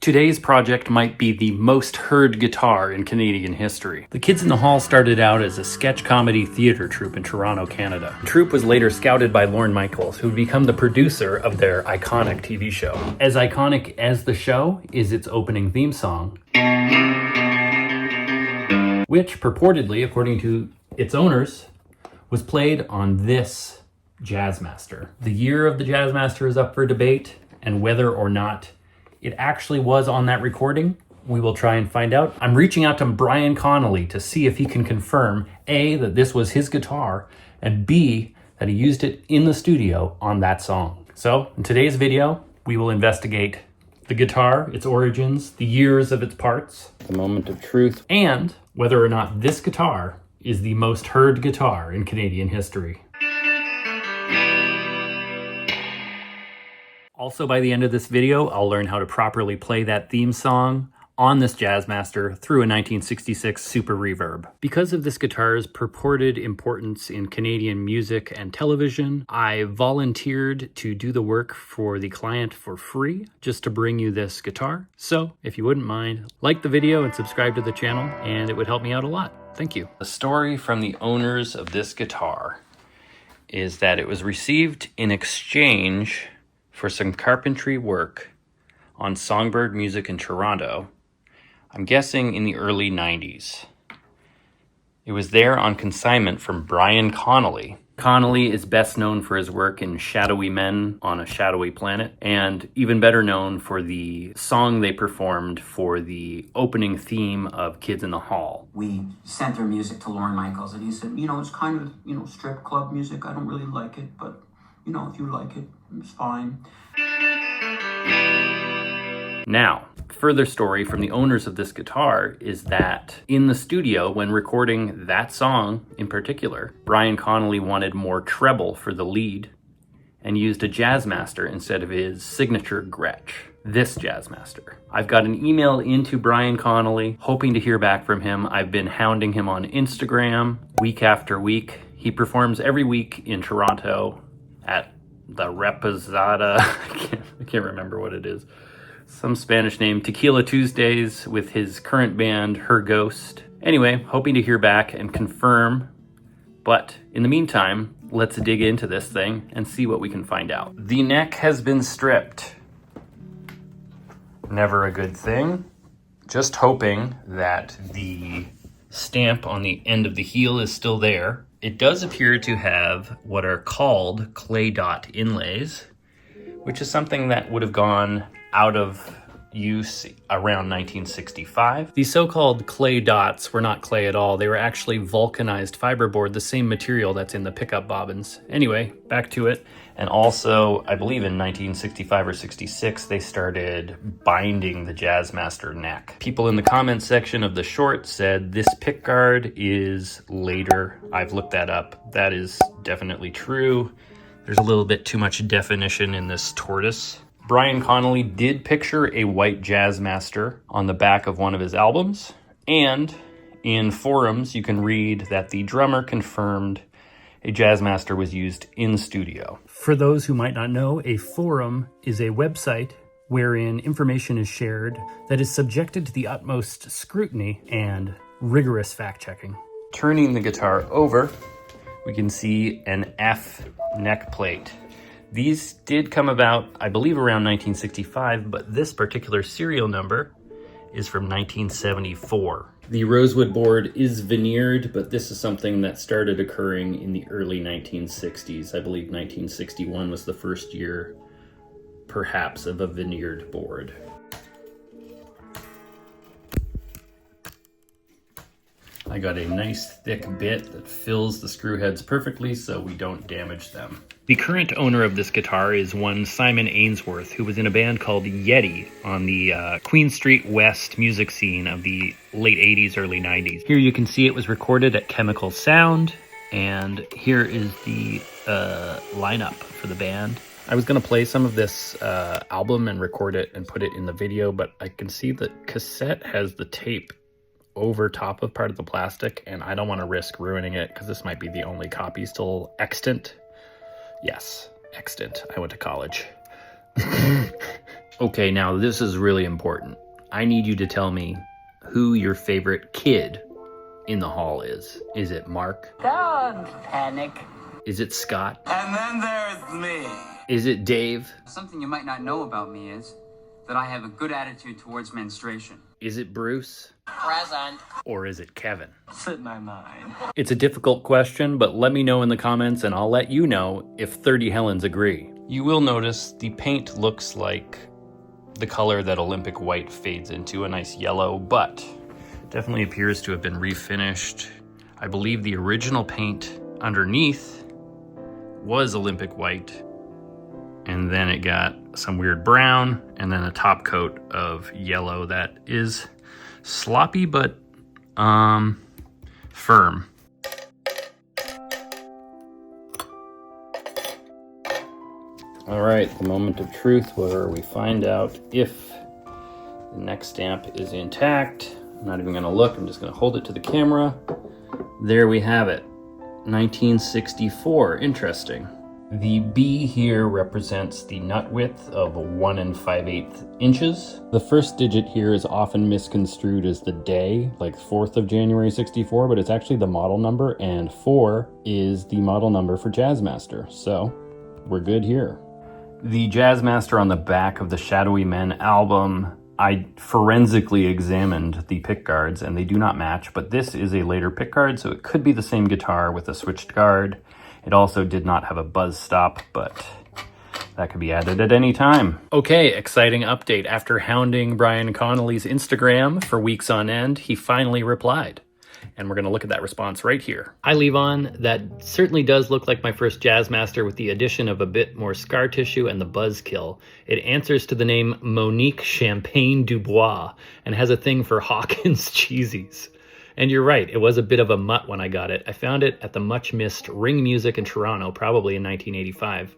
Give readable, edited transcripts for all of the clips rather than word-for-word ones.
Today's project might be the most heard guitar in Canadian history. The Kids in the Hall started out as a sketch comedy theater troupe in Toronto, Canada. The troupe was later scouted by Lorne Michaels, who would become the producer of their iconic TV show. As iconic as the show is its opening theme song, which purportedly, according to its owners, was played on this Jazzmaster. The year of the Jazzmaster is up for debate, and whether or not it actually was on that recording, we will try and find out. I'm reaching out to Brian Connelly to see if he can confirm A, that this was his guitar, and B, that he used it in the studio on that song. So in today's video, we will investigate the guitar, its origins, the years of its parts, the moment of truth, and whether or not this guitar is the most heard guitar in Canadian history. Also, by the end of this video, I'll learn how to properly play that theme song on this Jazzmaster through a 1966 Super Reverb. Because of this guitar's purported importance in Canadian music and television, I volunteered to do the work for the client for free, just to bring you this guitar. So, if you wouldn't mind, like the video and subscribe to the channel, and it would help me out a lot. Thank you. The story from the owners of this guitar is that it was received in exchange for some carpentry work on Songbird Music in Toronto, I'm guessing in the early 90s. It was there on consignment from Brian Connelly. Connelly is best known for his work in Shadowy Men on a Shadowy Planet, and even better known for the song they performed for the opening theme of Kids in the Hall. We sent their music to Lorne Michaels, and he said, it's kind of, strip club music. I don't really like it, but if you like it, it's fine. Now, further story from the owners of this guitar is that in the studio, when recording that song in particular, Brian Connelly wanted more treble for the lead and used a Jazzmaster instead of his signature Gretsch, this Jazzmaster. I've got an email into Brian Connelly, hoping to hear back from him. I've been hounding him on Instagram week after week. He performs every week in Toronto at the Reposada, I can't remember what it is. Some Spanish name, Tequila Tuesdays, with his current band, Her Ghost. Anyway, hoping to hear back and confirm. But in the meantime, let's dig into this thing and see what we can find out. The neck has been stripped. Never a good thing. Just hoping that the stamp on the end of the heel is still there. It does appear to have what are called clay dot inlays, which is something that would have gone out of use around 1965. These so-called clay dots were not clay at all. They were actually vulcanized fiberboard, the same material that's in the pickup bobbins. Anyway, back to it. And also, I believe in 1965 or 66, they started binding the Jazzmaster neck. People in the comments section of the short said this pickguard is later. I've looked that up. That is definitely true. There's a little bit too much definition in this tortoise. Brian Connelly did picture a white Jazzmaster on the back of one of his albums, and in forums you can read that the drummer confirmed a Jazzmaster was used in studio. For those who might not know, a forum is a website wherein information is shared that is subjected to the utmost scrutiny and rigorous fact-checking. Turning the guitar over, we can see an F neck plate. These did come about, I believe, around 1965, but this particular serial number is from 1974. The rosewood board is veneered, but this is something that started occurring in the early 1960s. I believe 1961 was the first year, perhaps, of a veneered board. I got a nice thick bit that fills the screw heads perfectly so we don't damage them. The current owner of this guitar is one Simon Ainsworth, who was in a band called Yeti on the Queen Street West music scene of the late 80s, early 90s. Here you can see it was recorded at Chemical Sound, and here is the lineup for the band. I was going to play some of this album and record it and put it in the video, but I can see the cassette has the tape over top of part of the plastic, and I don't want to risk ruining it because this might be the only copy still extant. Yes, extant. I went to college. Okay, now this is really important. I need you to tell me who your favorite kid in the hall is. Is it Mark? Don't panic. Is it Scott? And then there's me. Is it Dave? Something you might not know about me is that I have a good attitude towards menstruation. Is it Bruce? Present. Or is it Kevin? Sit my mind. It's a difficult question, but let me know in the comments and I'll let you know if 30 Helens agree. You will notice the paint looks like the color that Olympic white fades into, a nice yellow, but definitely appears to have been refinished. I believe the original paint underneath was Olympic white, and then it got some weird brown, and then a top coat of yellow that is sloppy but firm. All right, the moment of truth where we find out if the neck stamp is intact. I'm not even gonna look, I'm just gonna hold it to the camera. There we have it, 1964, interesting. The B here represents the nut width of 1 5/8 inches. The first digit here is often misconstrued as the day, like 4th of January 64, but it's actually the model number, and 4 is the model number for Jazzmaster, so we're good here. The Jazzmaster on the back of the Shadowy Men album, I forensically examined the pickguards and they do not match, but this is a later pickguard, so it could be the same guitar with a switched guard. It also did not have a buzz stop, but that could be added at any time. Okay, exciting update. After hounding Brian Connelly's Instagram for weeks on end, he finally replied. And we're gonna look at that response right here. Hi, Levon. That certainly does look like my first Jazzmaster with the addition of a bit more scar tissue and the buzzkill. It answers to the name Monique Champagne Dubois and has a thing for Hawkins cheesies. And you're right, it was a bit of a mutt when I got it. I found it at the much missed Ring Music in Toronto, probably in 1985.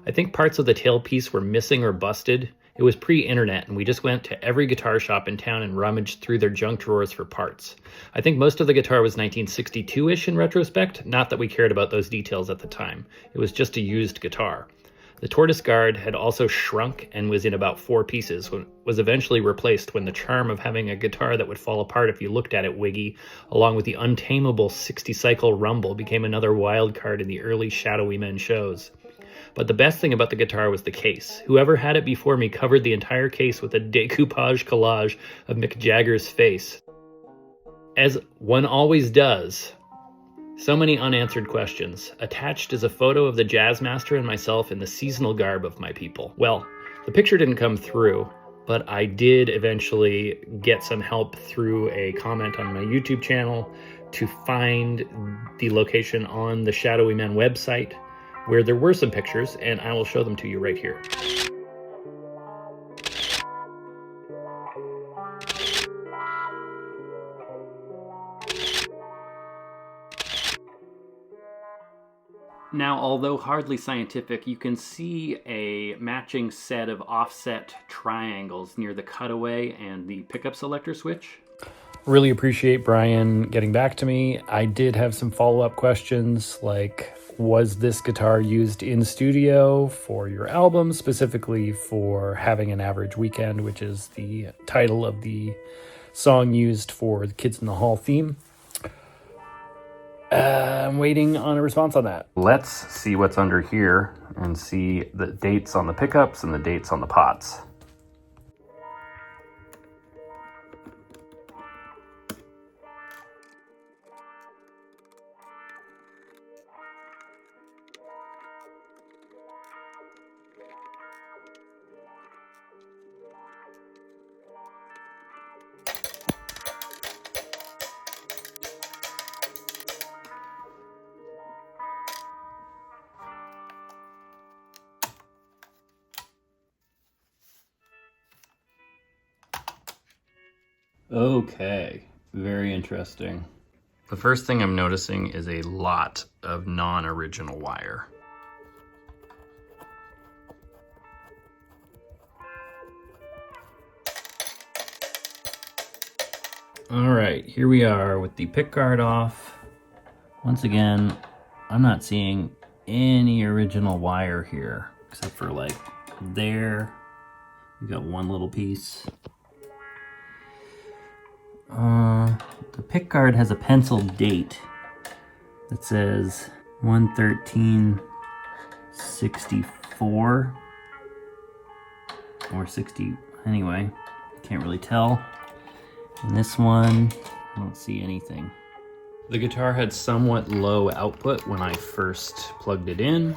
I think parts of the tailpiece were missing or busted. It was pre-internet, and we just went to every guitar shop in town and rummaged through their junk drawers for parts. I think most of the guitar was 1962-ish in retrospect, not that we cared about those details at the time. It was just a used guitar. The tortoise guard had also shrunk and was in about 4 pieces, was eventually replaced when the charm of having a guitar that would fall apart if you looked at it wiggy, along with the untamable 60-cycle rumble, became another wild card in the early Shadowy Men shows. But the best thing about the guitar was the case. Whoever had it before me covered the entire case with a decoupage collage of Mick Jagger's face. As one always does. So many unanswered questions. Attached is a photo of the Jazzmaster and myself in the seasonal garb of my people. Well, the picture didn't come through, but I did eventually get some help through a comment on my YouTube channel to find the location on the Shadowy Men website, where there were some pictures, and I will show them to you right here. Now, although hardly scientific, you can see a matching set of offset triangles near the cutaway and the pickup selector switch. Really appreciate Brian getting back to me. I did have some follow-up questions like, was this guitar used in studio for your album, specifically for Having an Average Weekend, which is the title of the song used for the Kids in the Hall theme? I'm waiting on a response on that. Let's see what's under here and see the dates on the pickups and the dates on the pots. Okay, very interesting. The first thing I'm noticing is a lot of non-original wire. All right, here we are with the pickguard off. Once again, I'm not seeing any original wire here, except for like there. We got one little piece. The pickguard has a pencil date that says 1/13/64 or 60. Anyway, can't really tell. And this one, I don't see anything. The guitar had somewhat low output when I first plugged it in,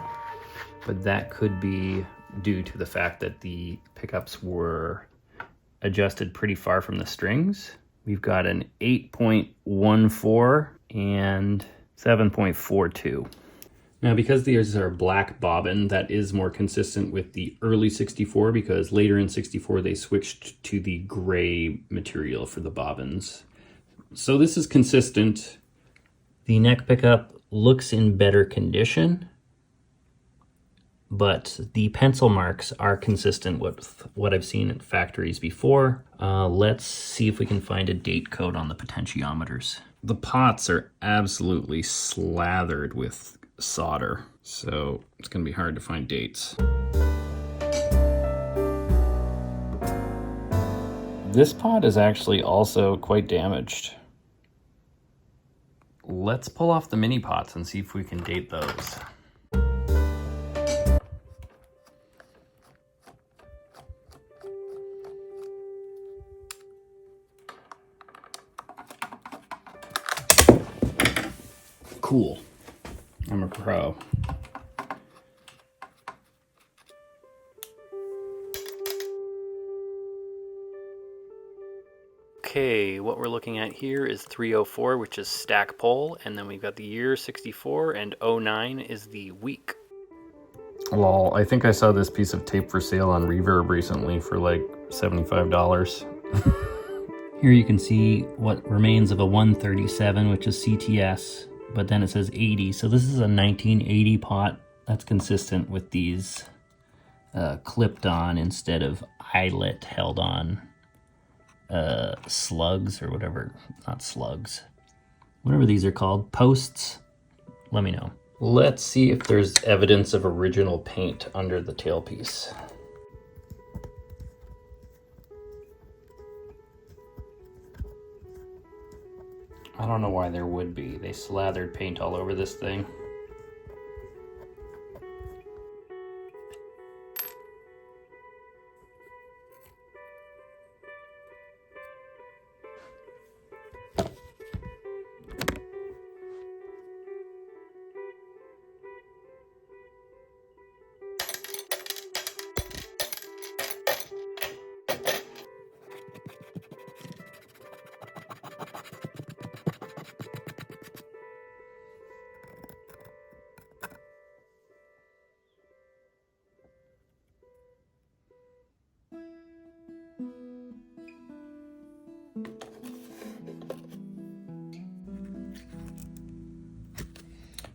but that could be due to the fact that the pickups were adjusted pretty far from the strings. We've got an 8.14 and 7.42. Now, because these are black bobbin, that is more consistent with the early 64, because later in 64 they switched to the gray material for the bobbins. So this is consistent. The neck pickup looks in better condition, but the pencil marks are consistent with what I've seen at factories before. Let's see if we can find a date code on the potentiometers. The pots are absolutely slathered with solder, so it's gonna be hard to find dates. This pot is actually also quite damaged. Let's pull off the mini pots and see if we can date those. Cool. I'm a pro. Okay, what we're looking at here is 304, which is stack pole, and then we've got the year 64, and 09 is the week. Lol, I think I saw this piece of tape for sale on Reverb recently for like $75. Here you can see what remains of a 137, which is CTS. But then it says 80, so this is a 1980 pot. That's consistent with these clipped on instead of eyelet held on slugs or whatever, not slugs, whatever these are called, posts. Let me know. Let's see if there's evidence of original paint under the tailpiece. I don't know why there would be. They slathered paint all over this thing.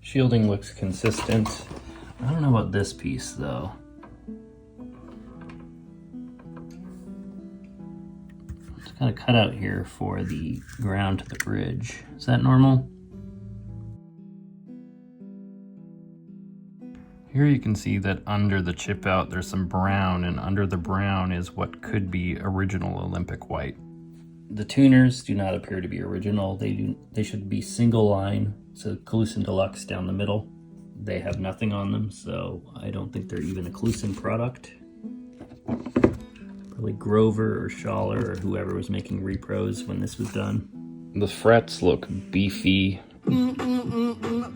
Shielding looks consistent. I don't know about this piece though. It's got a cutout here for the ground to the bridge. Is that normal? Here you can see that under the chip out there's some brown, and under the brown is what could be original Olympic white. The tuners do not appear to be original. They should be single line. It's a Clusen Deluxe down the middle. They have nothing on them, so I don't think they're even a Clusen product. Probably Grover or Schaller or whoever was making repros when this was done. The frets look beefy.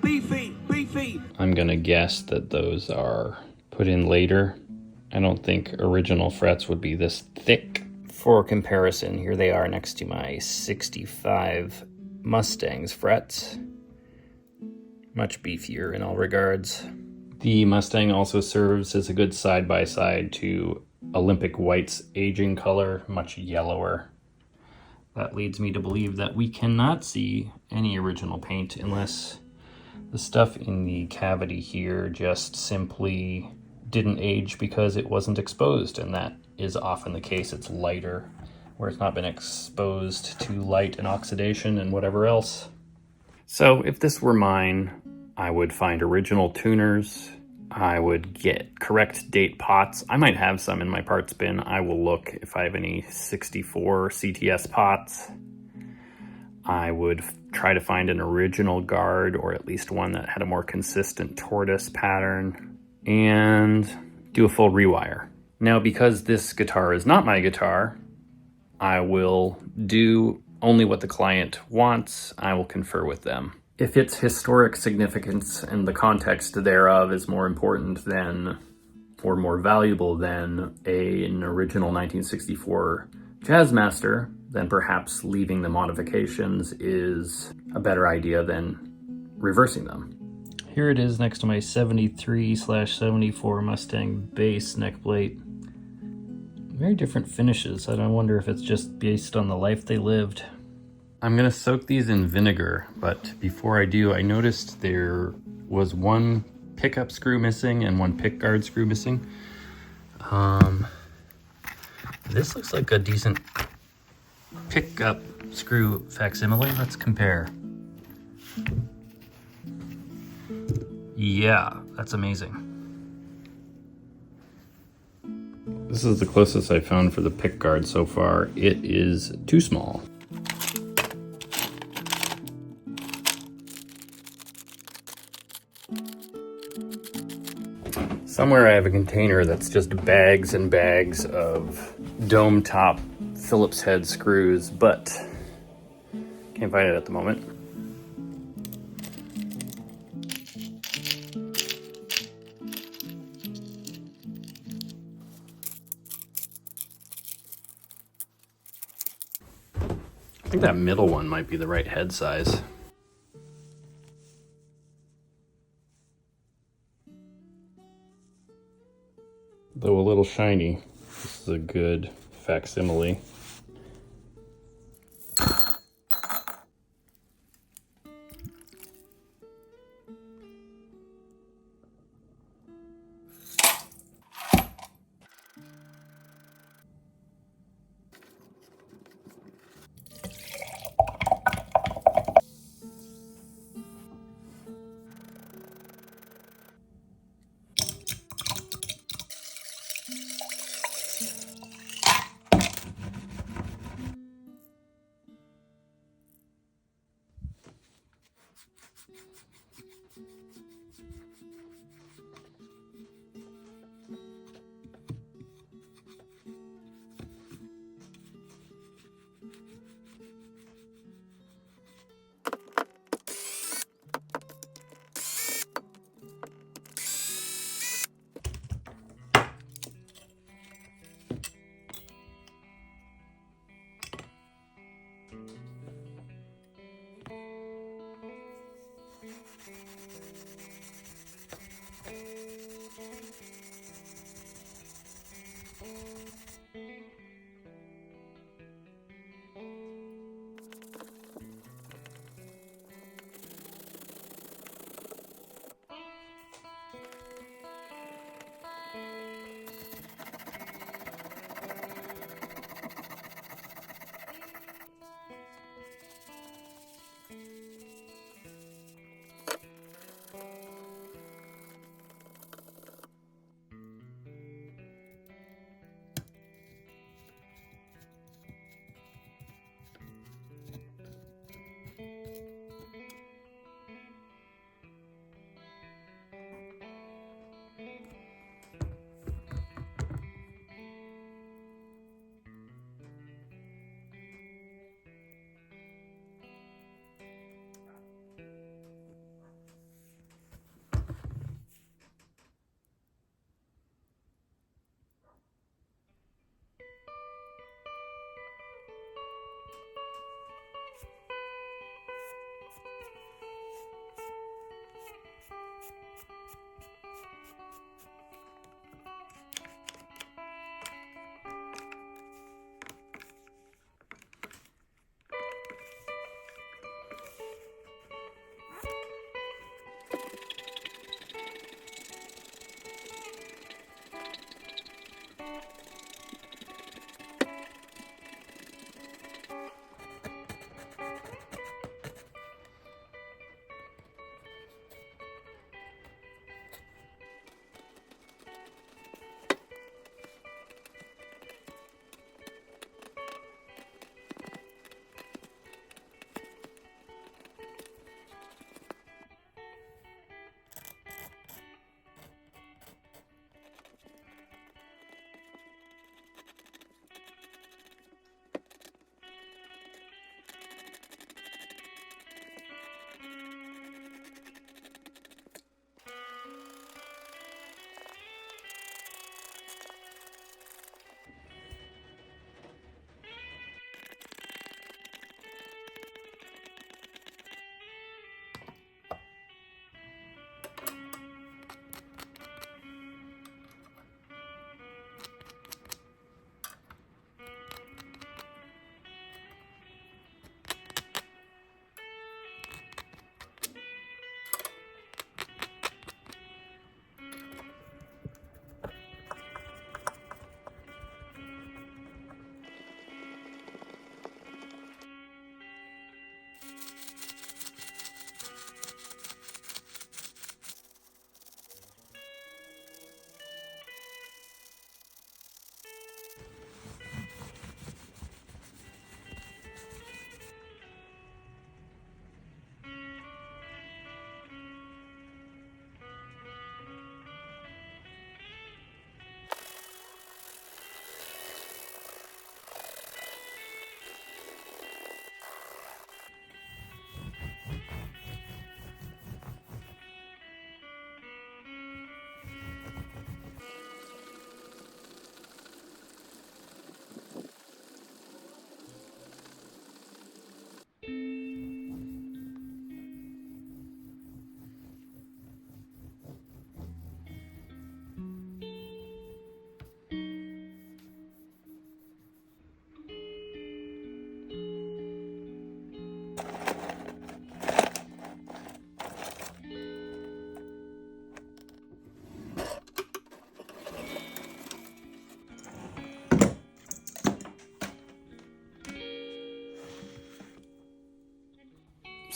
Beefy. I'm gonna guess that those are put in later. I don't think original frets would be this thick. For comparison, here they are next to my 65 Mustang's frets. Much beefier in all regards. The Mustang also serves as a good side-by-side to Olympic White's aging color, much yellower. That leads me to believe that we cannot see any original paint unless the stuff in the cavity here just simply didn't age because it wasn't exposed, and that is often the case. It's lighter where it's not been exposed to light and oxidation and whatever else. So if this were mine, I would find original tuners I would get correct date pots. I might have some in my parts bin. I will look if I have any 64 CTS pots. I would try to find an original guard, or at least one that had a more consistent tortoise pattern, and do a full rewire. Now, because this guitar is not my guitar, I will do only what the client wants. I will confer with them. If its historic significance and the context thereof is more important than, or more valuable than, an original 1964 Jazzmaster, then perhaps leaving the modifications is a better idea than reversing them. Here it is next to my 73/74 Mustang bass neck plate. Very different finishes. I wonder if it's just based on the life they lived. I'm gonna soak these in vinegar, but before I do, I noticed there was one pickup screw missing and one pickguard screw missing. This looks like a decent pickup screw facsimile. Let's compare. Yeah, that's amazing. This is the closest I found for the pickguard so far. It is too small. Somewhere I have a container that's just bags and bags of dome top Phillips head screws, but can't find it at the moment. I think that middle one might be the right head size. Though a little shiny, this is a good facsimile.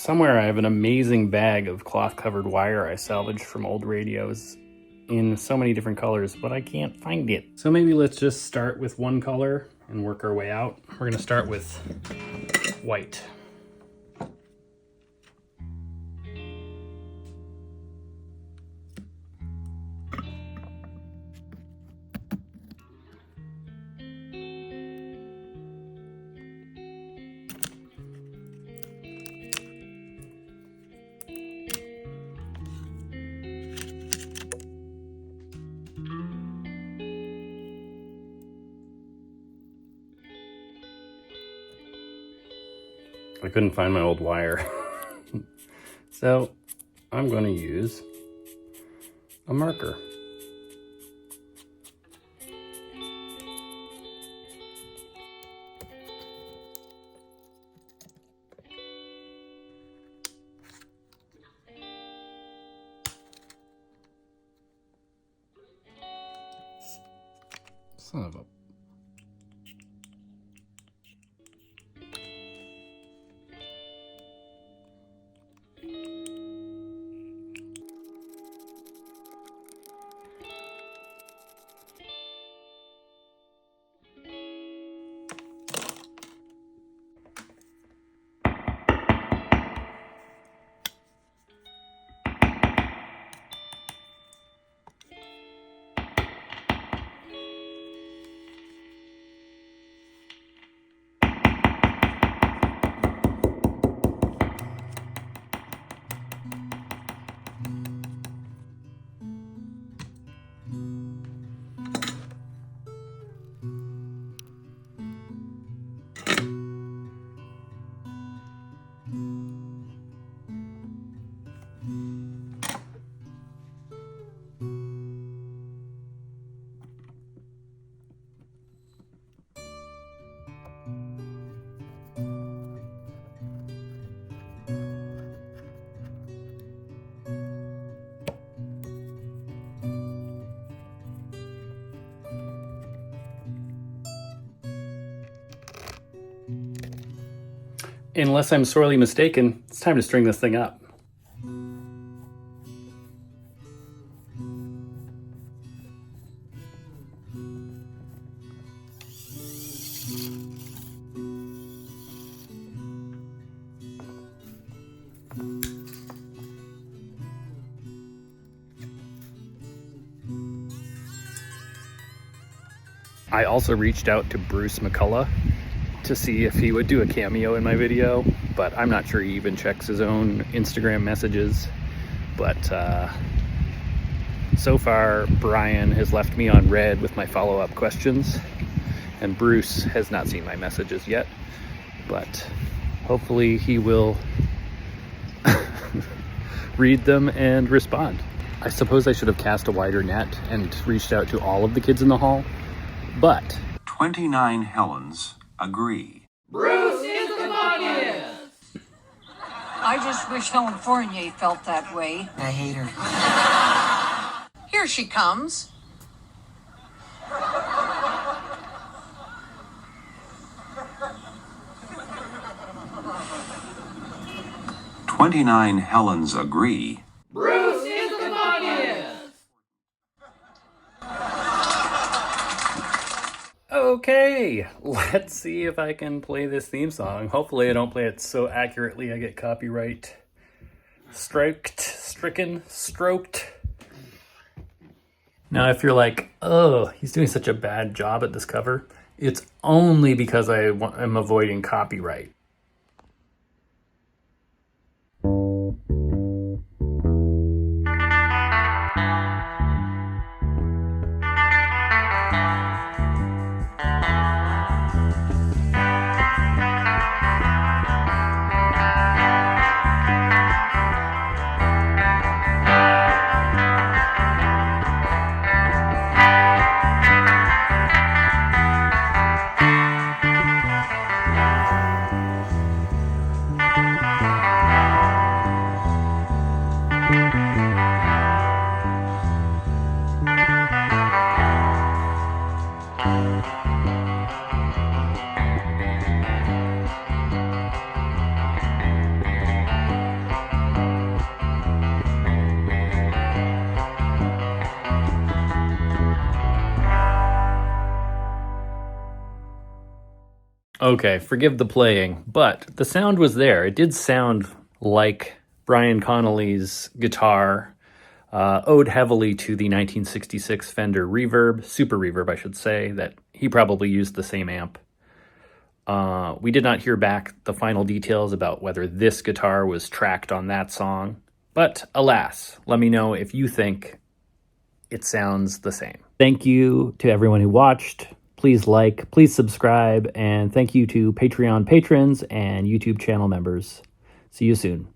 Somewhere I have an amazing bag of cloth-covered wire I salvaged from old radios in so many different colors, but I can't find it. So maybe let's just start with one color and work our way out. We're gonna start with white. I couldn't find my old wire. So I'm going to use a marker. Son of a... Unless I'm sorely mistaken, it's time to string this thing up. I also reached out to Bruce McCullough to see if he would do a cameo in my video, but I'm not sure he even checks his own Instagram messages. But so far, Brian has left me on red with my follow-up questions, and Bruce has not seen my messages yet, but hopefully he will read them and respond. I suppose I should have cast a wider net and reached out to all of the kids in the hall, but 29 Helens agree. Bruce is the funniest! I just wish Helen Fournier felt that way. I hate her. Here she comes. 29 Helens agree. Bruce is the funniest! okay, let's see if I can play this theme song. Hopefully I don't play it so accurately I get copyright stroked. Now if you're like, oh, he's doing such a bad job at this cover, it's only because I am avoiding copyright. Okay, forgive the playing, but the sound was there. It did sound like Brian Connelly's guitar, owed heavily to the 1966 Fender Reverb, Super Reverb, I should say, that he probably used the same amp. We did not hear back the final details about whether this guitar was tracked on that song, but alas, let me know if you think it sounds the same. Thank you to everyone who watched. Please like, please subscribe, and thank you to Patreon patrons and YouTube channel members. See you soon.